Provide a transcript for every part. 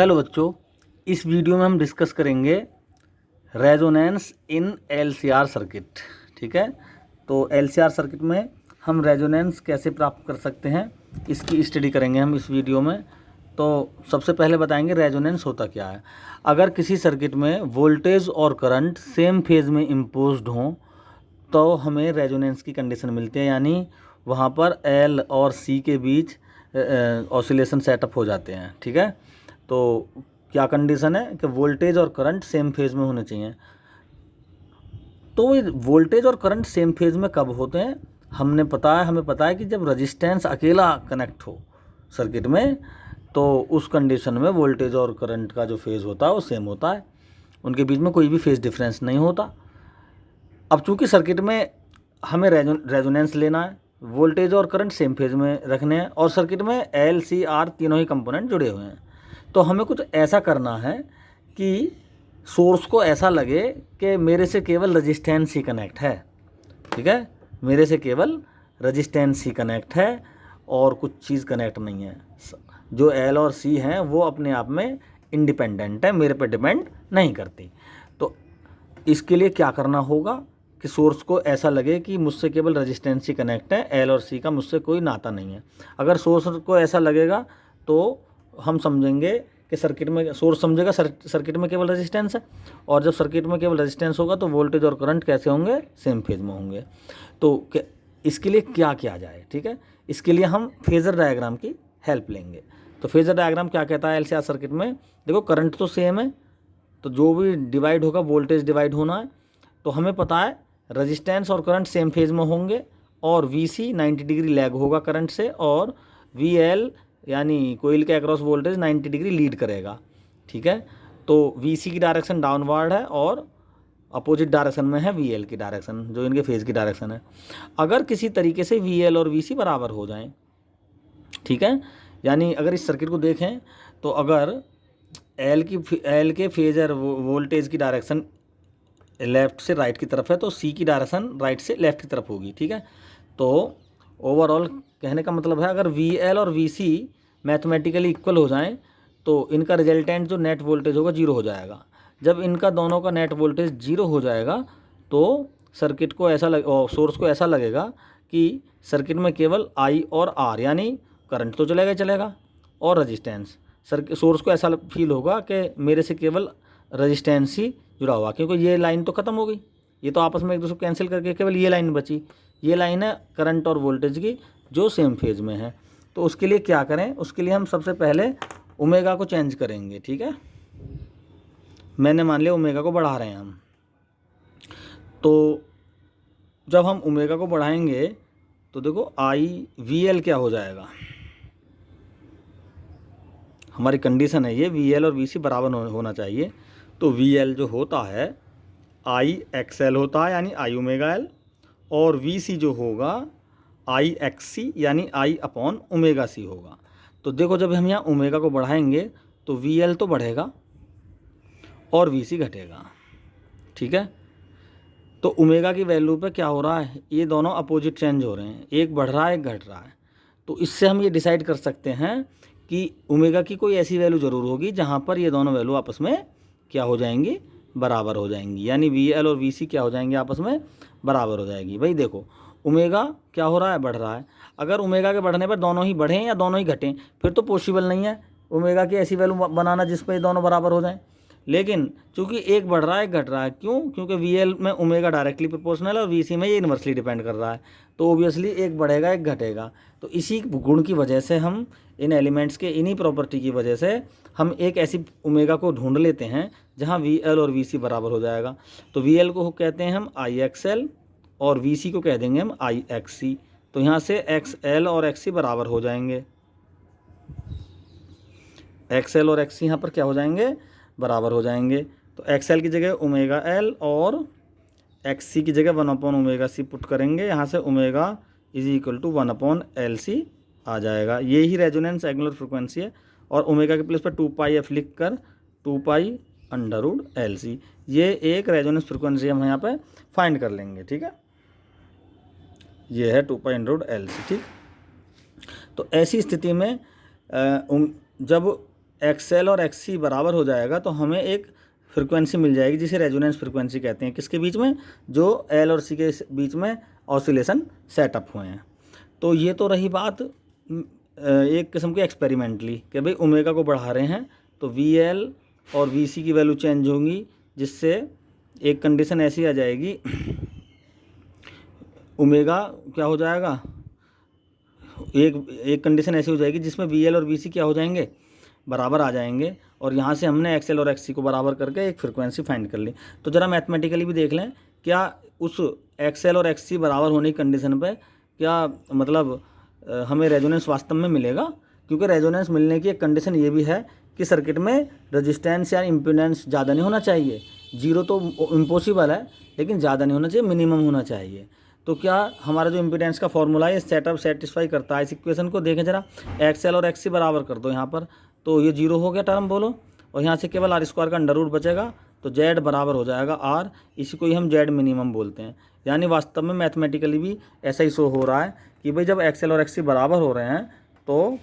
Hello बच्चों, इस video में हम डिस्कस करेंगे रेजोनेंस इन एलसीआर सर्किट। ठीक है, तो एलसीआर सर्किट में हम रेजोनेंस कैसे प्राप्त कर सकते हैं इसकी स्टडी करेंगे हम इस वीडियो में। तो सबसे पहले बताएंगे रेजोनेंस होता क्या है। अगर किसी सर्किट में वोल्टेज और करंट सेम फेज में इम्पोज्ड हों तो हमें रेजोनेंस की कंडीशन मिलती है, यानी वहाँ पर एल और सी के बीच ऑसिलेशन सेटअप हो जाते हैं। ठीक है, तो क्या कंडीशन है कि वोल्टेज और करंट सेम फेज में होने चाहिए। तो ये वोल्टेज और करंट सेम फेज में कब होते हैं हमें पता है कि जब रजिस्टेंस अकेला कनेक्ट हो सर्किट में, तो उस कंडीशन में वोल्टेज और करंट का जो फेज होता है वो सेम होता है, उनके बीच में कोई भी फेज डिफरेंस नहीं होता। अब चूंकि सर्किट में हमें रेजोनेंस लेना है, वोल्टेज और करंट सेम फेज में रखने हैं और सर्किट में एल सी आर तीनों ही कंपोनेंट जुड़े हुए हैं, तो हमें कुछ ऐसा करना है कि सोर्स को ऐसा लगे कि मेरे से केवल रजिस्टेंस ही कनेक्ट है। ठीक है, मेरे से केवल रजिस्टेंस ही कनेक्ट है और कुछ चीज़ कनेक्ट नहीं है। जो एल और सी हैं वो अपने आप में इंडिपेंडेंट है, मेरे पे डिपेंड नहीं करती। तो इसके लिए क्या करना होगा कि सोर्स को ऐसा लगे कि मुझसे केवल रजिस्टेंस ही कनेक्ट है, एल और सी का मुझसे कोई नाता नहीं है। अगर सोर्स को ऐसा लगेगा तो हम समझेंगे कि सर्किट में सोर्स समझेगा सर्किट में केवल रेजिस्टेंस है, और जब सर्किट में केवल रेजिस्टेंस होगा तो वोल्टेज और करंट कैसे होंगे, सेम फेज में होंगे। तो इसके लिए क्या किया जाए, ठीक है, इसके लिए हम फेजर डायग्राम की हेल्प लेंगे। तो फेजर डायग्राम क्या कहता है एलसीआर सर्किट में, देखो करंट तो सेम है, तो जो भी डिवाइड होगा वोल्टेज डिवाइड होना है। तो हमें पता है रजिस्टेंस और करंट सेम फेज में होंगे और वीसी 90 डिग्री लैग होगा करंट से, और वीएल यानी कोइल के अक्रॉस वोल्टेज 90 डिग्री लीड करेगा। ठीक है, तो वीसी की डायरेक्शन डाउनवर्ड है और अपोजिट डायरेक्शन में है वीएल की डायरेक्शन, जो इनके फेज की डायरेक्शन है। अगर किसी तरीके से वीएल और वीसी बराबर हो जाएं, ठीक है, यानी अगर इस सर्किट को देखें तो अगर एल के फेजर वोल्टेज की डायरेक्शन लेफ़्ट से राइट की तरफ है तो सी की डायरेक्शन राइट से लेफ़्ट की तरफ होगी। ठीक है, तो ओवरऑल कहने का मतलब है अगर वी एल और वी सी मैथमेटिकली इक्वल हो जाएं तो इनका रिजल्टेंट जो नेट वोल्टेज होगा जीरो हो जाएगा। जब इनका दोनों का नेट वोल्टेज जीरो हो जाएगा तो सर्किट को ऐसा सोर्स को ऐसा लगेगा कि सर्किट में केवल आई और आर यानी करंट तो चलेगा ही चलेगा और रजिस्टेंस, सोर्स को ऐसा फील होगा कि मेरे से केवल रजिस्टेंस ही जुड़ा हुआ, क्योंकि ये लाइन तो ख़त्म हो गई, ये तो आपस में एक दूसरे को कैंसिल करके केवल ये लाइन बची। ये लाइन है करंट और वोल्टेज की जो सेम फेज में है। तो उसके लिए क्या करें, उसके लिए हम सबसे पहले ओमेगा को चेंज करेंगे। ठीक है, मैंने मान लिया ओमेगा को बढ़ा रहे हैं हम, तो जब हम ओमेगा को बढ़ाएंगे तो देखो आई वी एल क्या हो जाएगा, हमारी कंडीशन है ये वी एल और वी सी बराबर होना चाहिए। तो वी एल जो होता है आई एक्स एल होता है यानी आई ओमेगा एल, और वी सी जो होगा आई एक्स सी यानी आई अपॉन ओमेगा सी होगा। तो देखो जब हम यहाँ ओमेगा को बढ़ाएंगे तो वी एल तो बढ़ेगा और वी सी घटेगा। ठीक है, तो ओमेगा की वैल्यू पे क्या हो रहा है, ये दोनों अपोजिट चेंज हो रहे हैं, एक बढ़ रहा है एक घट रहा है। तो इससे हम ये डिसाइड कर सकते हैं कि ओमेगा की कोई ऐसी वैल्यू ज़रूर होगी जहाँ पर ये दोनों वैल्यू आपस में क्या हो जाएंगी, बराबर हो जाएंगी, यानी वी एल और वी सी क्या हो जाएंगे, आपस में बराबर हो जाएगी। भाई देखो ओमेगा क्या हो रहा है, बढ़ रहा है। अगर ओमेगा के बढ़ने पर दोनों ही बढ़ें या दोनों ही घटें फिर तो पॉसिबल नहीं है ओमेगा की ऐसी वैल्यू बनाना जिस पर दोनों बराबर हो जाएं। लेकिन चूंकि एक बढ़ रहा है एक घट रहा है, क्यों, क्योंकि वी एल में ओमेगा डायरेक्टली प्रोपोर्शनल है और वी सी में ये इन्वर्सली डिपेंड कर रहा है, तो ओबियसली एक बढ़ेगा एक घटेगा। तो इसी गुण की वजह से हम इन एलिमेंट्स के इन्हीं प्रॉपर्टी की वजह से हम एक ऐसी ओमेगा को ढूंढ लेते हैं जहाँ वी एल और वी सी बराबर हो जाएगा। तो वी एल को कहते हैं हम आई एक्स एल और वी सी को कह देंगे हम आई एक्स सी। तो यहाँ से एक्स एल और एक्स सी बराबर हो जाएंगे, एक्स एल और एक्स सी यहाँ पर क्या हो जाएंगे, बराबर हो जाएंगे। तो एक्स एल की जगह ओमेगा एल और एक्स सी की जगह 1 ओमेगा सी पुट करेंगे, यहाँ से omega is equal to 1 L C आ जाएगा। ये ही रेजोनेंस एंगुलर फ्रिक्वेंसी है, और ओमेगा के प्लेस पर 2 पाई एफ लिख कर 2 pi under root L C, ये एक रेजोनेंस फ्रिक्वेंसी हम यहाँ पे फाइंड कर लेंगे। ठीक है, ये है 2 pi under root L C. ठीक, तो ऐसी स्थिति में जब एक्सएल और एक्ससी बराबर हो जाएगा तो हमें एक फ्रिक्वेंसी मिल जाएगी जिसे रेजोनेंस फ्रिक्वेंसी कहते हैं। किसके बीच में? जो एल और सी के बीच में ऑसिलेशन सेटअप हुए हैं। तो ये तो रही बात एक किस्म की एक्सपेरिमेंटली कि भाई ओमेगा को बढ़ा रहे हैं तो वी एल और वी सी की वैल्यू चेंज होंगी, जिससे एक कंडीशन ऐसी आ जाएगी, ओमेगा क्या हो जाएगा, एक कंडीशन ऐसी हो जाएगी जिसमें वी एल और वी सी क्या हो जाएंगे, बराबर आ जाएंगे। और यहाँ से हमने एक्स एल और एक्स सी को बराबर करके एक फ्रिक्वेंसी फाइंड कर ली। तो ज़रा मैथमेटिकली भी देख लें, क्या उस एक्स एल और एक्स सी बराबर होने की कंडीशन पे क्या मतलब हमें रेजोनेंस वास्तव में मिलेगा? क्योंकि रेजोनेंस मिलने की एक कंडीशन ये भी है कि सर्किट में रेजिस्टेंस या इम्पीडेंस ज़्यादा नहीं होना चाहिए। जीरो तो इम्पॉसिबल है, लेकिन ज़्यादा नहीं होना चाहिए, मिनिमम होना चाहिए। तो क्या हमारा जो इम्पीडेंस का फॉर्मूला है सेटअप सेटिस्फाई करता है इस इक्वेशन को? देखें जरा, एक्स एल और एक्स सी बराबर कर दो यहाँ पर, तो ये जीरो हो गया टर्म बोलो, और यहाँ से केवल आर स्क्वायर का अंडर रूट बचेगा, तो जेड बराबर हो जाएगा आर। इसी को ही हम जेड मिनिमम बोलते हैं। यानी वास्तव में मैथमेटिकली भी ऐसा ही शो हो रहा है कि भाई जब एक्स एल और एक्स सी बराबर हो रहे हैं तो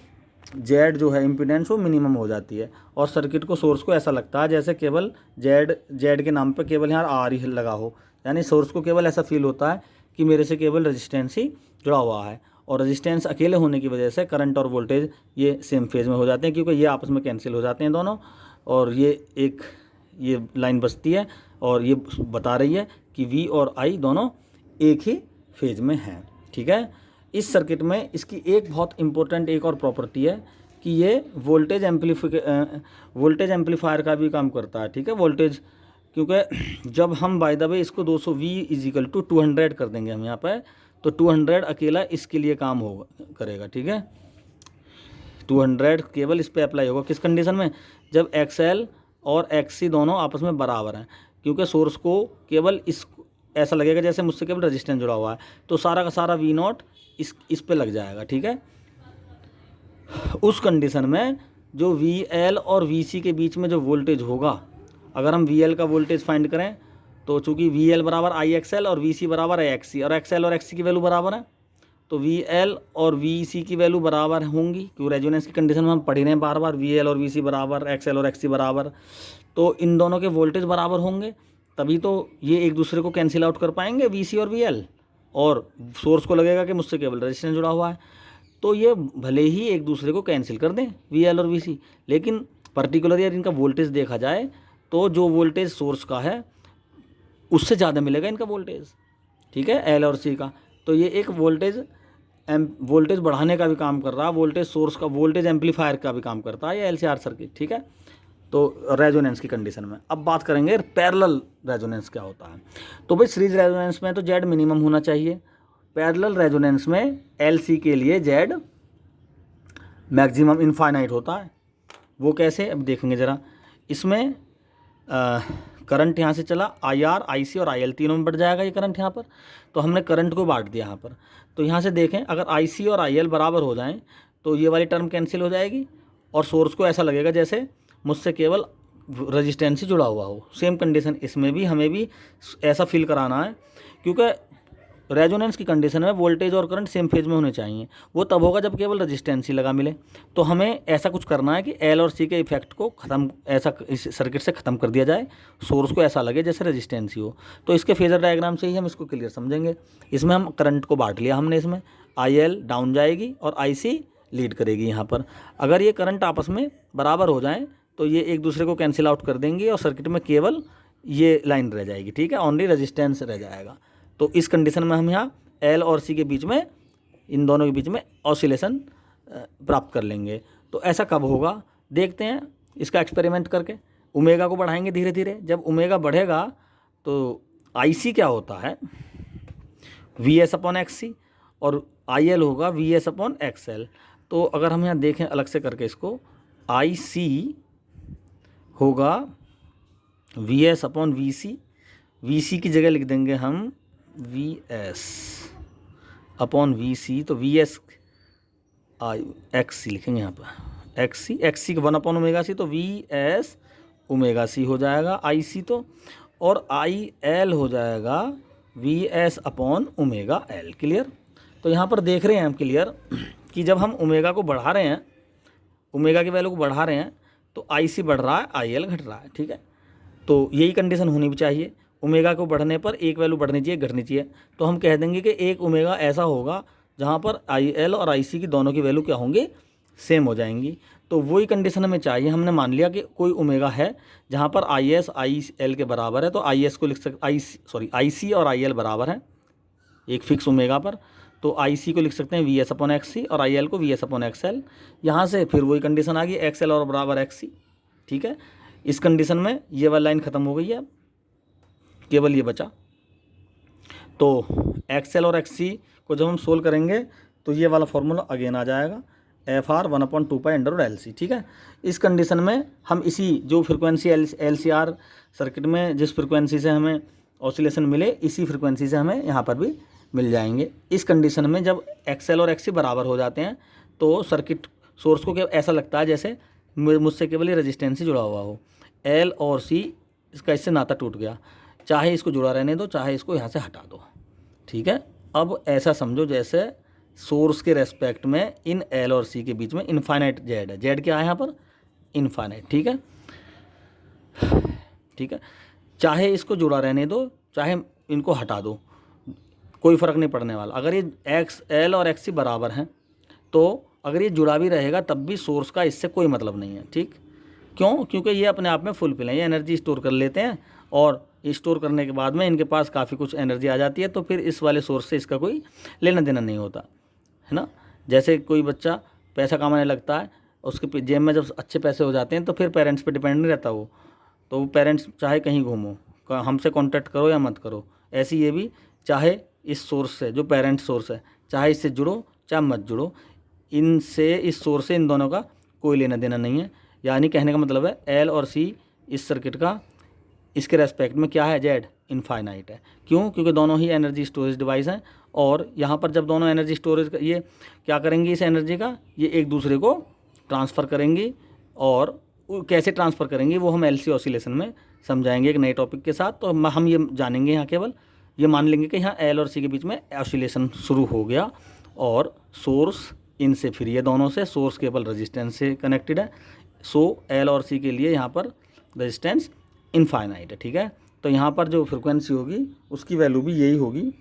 जेड जो है इम्पीडेंस वो मिनिमम हो जाती है। और सर्किट को, सोर्स को ऐसा लगता है जैसे केवल जेड के नाम पे केवल यहाँ आर ही लगा हो। यानी सोर्स को केवल ऐसा फील होता है कि मेरे से केवल रेजिस्टेंस ही जुड़ा हुआ है, और रेजिस्टेंस अकेले होने की वजह से करंट और वोल्टेज ये सेम फेज में हो जाते हैं, क्योंकि ये आपस में कैंसिल हो जाते हैं दोनों, और ये लाइन बचती है और ये बता रही है कि वी और आई दोनों एक ही फेज में हैं। ठीक है। इस सर्किट में इसकी एक बहुत इंपॉर्टेंट एक और प्रॉपर्टी है कि ये वोल्टेज एम्पलीफायर का भी काम करता है। ठीक है, वोल्टेज, क्योंकि जब हम बाय द वे इसको 200 V इजिकल टू 200 कर देंगे हम यहाँ पर, तो 200 अकेला इसके लिए काम होगा करेगा। ठीक है, 200 केवल इस पे अप्लाई होगा। किस कंडीशन में? जब XL और XC दोनों आपस में बराबर हैं, क्योंकि सोर्स को केवल ऐसा लगेगा जैसे मुझसे केवल रेजिस्टेंस जुड़ा हुआ है, तो सारा का सारा V0 इस पे लग जाएगा। ठीक है, उस कंडीशन में जो VL और VC के बीच में जो वोल्टेज होगा, अगर हम VL का वोल्टेज फाइंड करें तो चूंकि VL बराबर IXL और VC बराबर IXC, और XL और XC की वैल्यू बराबर है, तो VL और VC की वैल्यू बराबर होंगी, क्योंकि रेजोनेंस की कंडीशन में हम पढ़ रहे हैं बार बार, VL और VC बराबर, XL और XC बराबर, तो इन दोनों के वोल्टेज बराबर होंगे, तभी तो ये एक दूसरे को कैंसिल आउट कर पाएंगे VC और VL, और सोर्स को लगेगा कि मुझसे केवल रेजिस्टेंस जुड़ा हुआ है, तो ये भले ही एक दूसरे को कैंसिल कर दें VL और VC, लेकिन पर्टिकुलर यार इनका वोल्टेज देखा जाए तो जो वोल्टेज सोर्स का है उससे ज़्यादा मिलेगा इनका वोल्टेज। ठीक है, L और C का। तो ये एक वोल्टेज बढ़ाने का भी काम कर रहा है, वोल्टेज सोर्स का, वोल्टेज एम्पलीफायर का भी काम करता है ये LCR सर्किट। ठीक है, तो रेजोनेंस की कंडीशन में अब बात करेंगे पैरेलल रेजोनेंस क्या होता है। तो भाई सीरीज रेजोनेंस में तो जेड मिनिमम होना चाहिए, पैरेलल रेजोनेंस में LC के लिए जेड मैक्सिमम इनफाइनाइट होता है। वो कैसे, अब देखेंगे ज़रा। इसमें करंट यहाँ से चला, IR, IC और IL तीनों में बढ़ जाएगा ये करंट यहाँ पर, तो हमने करंट को बांट दिया यहाँ पर। तो यहाँ से देखें, अगर IC और IL बराबर हो जाएं तो ये वाली टर्म कैंसिल हो जाएगी, और सोर्स को ऐसा लगेगा जैसे मुझसे केवल रेजिस्टेंस ही जुड़ा हुआ हो। सेम कंडीशन इसमें भी हमें भी ऐसा फील कराना है, क्योंकि रेजोनेंस की कंडीशन में वोल्टेज और करंट सेम फेज में होने चाहिए। वो तब होगा जब केवल रेजिस्टेंस ही लगा मिले। तो हमें ऐसा कुछ करना है कि L और C के इफेक्ट को ख़त्म, ऐसा इस सर्किट से ख़त्म कर दिया जाए, सोर्स को ऐसा लगे जैसे रेजिस्टेंस ही हो। तो इसके फेजर डायग्राम से ही हम इसको क्लियर समझेंगे। इसमें हम करंट को बांट लिया हमने, इसमें IL डाउन जाएगी और IC लीड करेगी यहाँ पर। अगर ये करंट आपस में बराबर हो जाएँ तो ये एक दूसरे को कैंसिल आउट कर देंगे और सर्किट में केवल ये लाइन रह जाएगी। ठीक है, ओनली रेजिस्टेंस रह जाएगा। तो इस कंडीशन में हम यहाँ L और C के बीच में, इन दोनों के बीच में ऑसिलेशन प्राप्त कर लेंगे। तो ऐसा कब होगा देखते हैं इसका एक्सपेरिमेंट करके। ओमेगा को बढ़ाएंगे धीरे धीरे, जब ओमेगा बढ़ेगा तो IC क्या होता है, VS/XC, और IL होगा VS/XL। तो अगर हम यहाँ देखें अलग से करके इसको, IC होगा VS/VC, VC की जगह लिख देंगे हम VS/VC, तो VS/XC लिखेंगे यहाँ पर, XC का 1/ωc, तो VS/ωc हो जाएगा IC तो, और IL हो जाएगा VS/ωL। क्लियर। तो यहाँ पर देख रहे हैं हम क्लियर कि जब हम ओमेगा को बढ़ा रहे हैं, ओमेगा की वैल्यू को बढ़ा रहे हैं, तो आई सी बढ़ रहा है, आई एल घट रहा है, ठीक है। तो यही कंडीशन होनी भी चाहिए, ओमेगा को बढ़ने पर एक वैल्यू बढ़नी चाहिए, घटनी चाहिए। तो हम कह देंगे कि एक ओमेगा ऐसा होगा जहाँ पर आई एल और आई सी की दोनों की वैल्यू क्या होंगी, सेम हो जाएंगी। तो वही कंडीशन हमें चाहिए। हमने मान लिया कि कोई ओमेगा है जहाँ पर आई एस आई एल के बराबर है, तो आई एस को लिख सकते, आई सी और आई एल बराबर है एक फिक्स ओमेगा पर, तो आई सी को लिख सकते हैं वी एस अपॉन एक्स सी और आई एल को V S upon x L. यहाँ से फिर वही कंडीशन आ गई एक्स एल और बराबर एक्स सी, ठीक है। इस कंडीशन में ये वाली लाइन ख़त्म हो गई है, अब केवल ये बचा। तो एक्स एल और एक्स सी को जब हम सोल्व करेंगे तो ये वाला फॉर्मूला अगेन आ जाएगा, F R 1/2 under root L C, ठीक है। इस कंडीशन में हम इसी जो frequency L C R circuit में जिस फ्रिक्वेंसी से हमें ऑसिलेशन मिले, इसी फ्रिक्वेंसी से हमें यहाँ पर भी मिल जाएंगे। इस कंडीशन में जब एक्स एल और एक्स सी बराबर हो जाते हैं तो सर्किट सोर्स को ऐसा लगता है जैसे मुझसे केवल ये रजिस्टेंस ही जुड़ा हुआ हो। एल और सी इसका इससे नाता टूट गया, चाहे इसको जुड़ा रहने दो, चाहे इसको यहाँ से हटा दो, ठीक है। अब ऐसा समझो जैसे सोर्स के रेस्पेक्ट में इन एल और सी के बीच में इनफाइनाइट जेड है। जेड क्या है यहाँ पर, इनफाइनाइट, ठीक है, ठीक है। चाहे इसको जुड़ा रहने दो, चाहे इनको हटा दो, कोई फ़र्क नहीं पड़ने वाला। अगर ये एक्स एल और एक्स सी बराबर हैं तो अगर ये जुड़ा भी रहेगा तब भी सोर्स का इससे कोई मतलब नहीं है, ठीक। क्यों? क्योंकि ये अपने आप में फुलफिल है, ये एनर्जी स्टोर कर लेते हैं और स्टोर करने के बाद में इनके पास काफ़ी कुछ एनर्जी आ जाती है, तो फिर इस वाले सोर्स से इसका कोई लेना देना नहीं होता है ना। जैसे कोई बच्चा पैसा कमाने लगता है, उसके जेब में जब अच्छे पैसे हो जाते हैं तो फिर पेरेंट्स पे डिपेंड नहीं रहता वो, तो वो पेरेंट्स चाहे कहीं घूमो, हमसे कांटेक्ट करो या मत करो, ऐसी ये भी चाहे इस सोर्स से जो पेरेंट सोर्स है, चाहे इससे जुड़ो चाहे मत जुड़ो, इनसे इस सोर्स से इन दोनों का कोई लेना देना नहीं है। यानी कहने का मतलब है एल और सी इस सर्किट का इसके रेस्पेक्ट में क्या है, जेड इनफाइनाइट है। क्यों? क्योंकि दोनों ही एनर्जी स्टोरेज डिवाइस हैं और यहाँ पर जब दोनों एनर्जी स्टोरेज ये क्या करेंगी, इस एनर्जी का ये एक दूसरे को ट्रांसफ़र करेंगी, और कैसे ट्रांसफ़र करेंगी वो हम एलसी ऑसिलेशन में समझाएंगे एक नए टॉपिक के साथ। तो हम ये जानेंगे, यहाँ केवल ये मान लेंगे कि यहाँ एल और सी के बीच में ऑसिलेशन शुरू हो गया और सोर्स इनसे फ्री है, दोनों से सोर्स केवल रेजिस्टेंस से कनेक्टेड है। सो एल और सी के लिए यहाँ पर रेजिस्टेंस इनफाइनाइट है, ठीक है। तो यहाँ पर जो फ्रिक्वेंसी होगी उसकी वैल्यू भी यही होगी,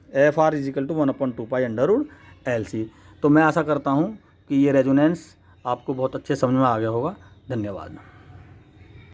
F R = 1/2 under root L C. तो मैं आशा करता हूँ कि ये रेजोनेंस आपको बहुत अच्छे समझ में आ गया होगा। धन्यवाद।